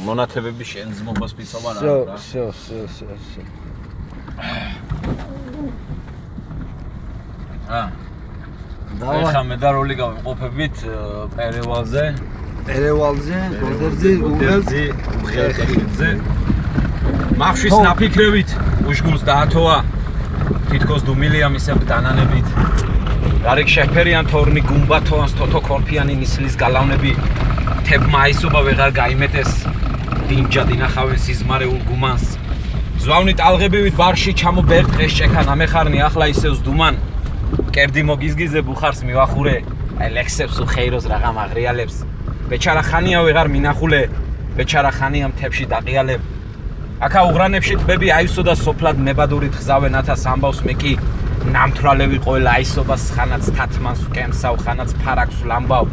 მონათებები შენძმობას ვიცავ არა. Всё. Давай. ეხლა მე და როლი გავიმყოფებით პერევალზე, გოდერძი, უღელზე. მახშვის ნაფიქრებით უშგულს დაათოა. თითქოს დუმილია მისებ დანანებით. გარეკ შეფერიან თორნი გუმბათოვანს თოთო ქორფიანი ნისლის გალავნები. თებმა აისობა ვეღარ გაიმეტეს. დინჯა დინახავენ სიზმარეულ გუმანს. ზვავნი ტალღებივით ბარში ჩამობერტ დღეს შექან ამეხარნი ახლა ისევ ზდუმან. კერდი მოგიზგიზე ბუხარს მივახურე. ელექსებს უხეიროს რაღამ აღრიალებს. ბეჩარა ხანია ვეღარ მინახულე. ბეჩარა ხანია მთებში დაყიალებ. აკა უღრანებში ტბები აისო და სოფლად მებადურით ხზავენ ათას ამბავს მე კი ნამთრალევი ყველა აისობას ხანაც თათმანს ვკემსავ ხანაც ფარაკს ლამბავ.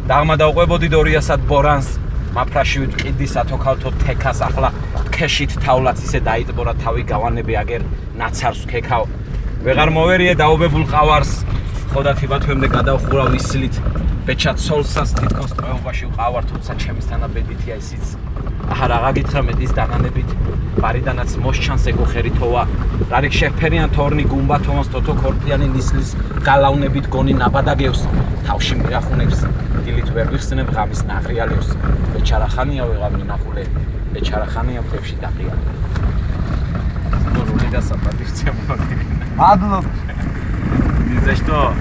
დაღმა დავყვებოდი 200-ად ბორანს. მაფრაშივით ყიდის ათოქალთო თეკას ახლა ქეშით თავლაც ისე დაიტბორა თავი გავანები აგერ ნაცარს ვქეკავ. ვეღარ მოვერიე დაობებულ ყავარს. ხოდა თიბათვემდე გადავხურავ ისლით. ბეჩად სოლსას თითქოს ტრეობაში ვყავარ თუმცა ჩემისთანა ბედითია ისიც. აჰა რაღა გითხრა მეტის დანანებით. ბარიდანაც მოსჩანს ეგო ხერითოვა. რარიქ შეფერიან თორნი გუმბათოვანს თოთო ქორფიანი ნისლის გალავნებით გონი ნაბადაგევს. თავში მირახუნებს. დილით ვერ ვიხსნებ ღამის ნაღრიალებს. ბეჩარა ხანია ვეღარ მინახულე. ბეჩარა ხანია მთებში დაყიალე. როლი და საპატივცემო. მადლობ. Ни за что.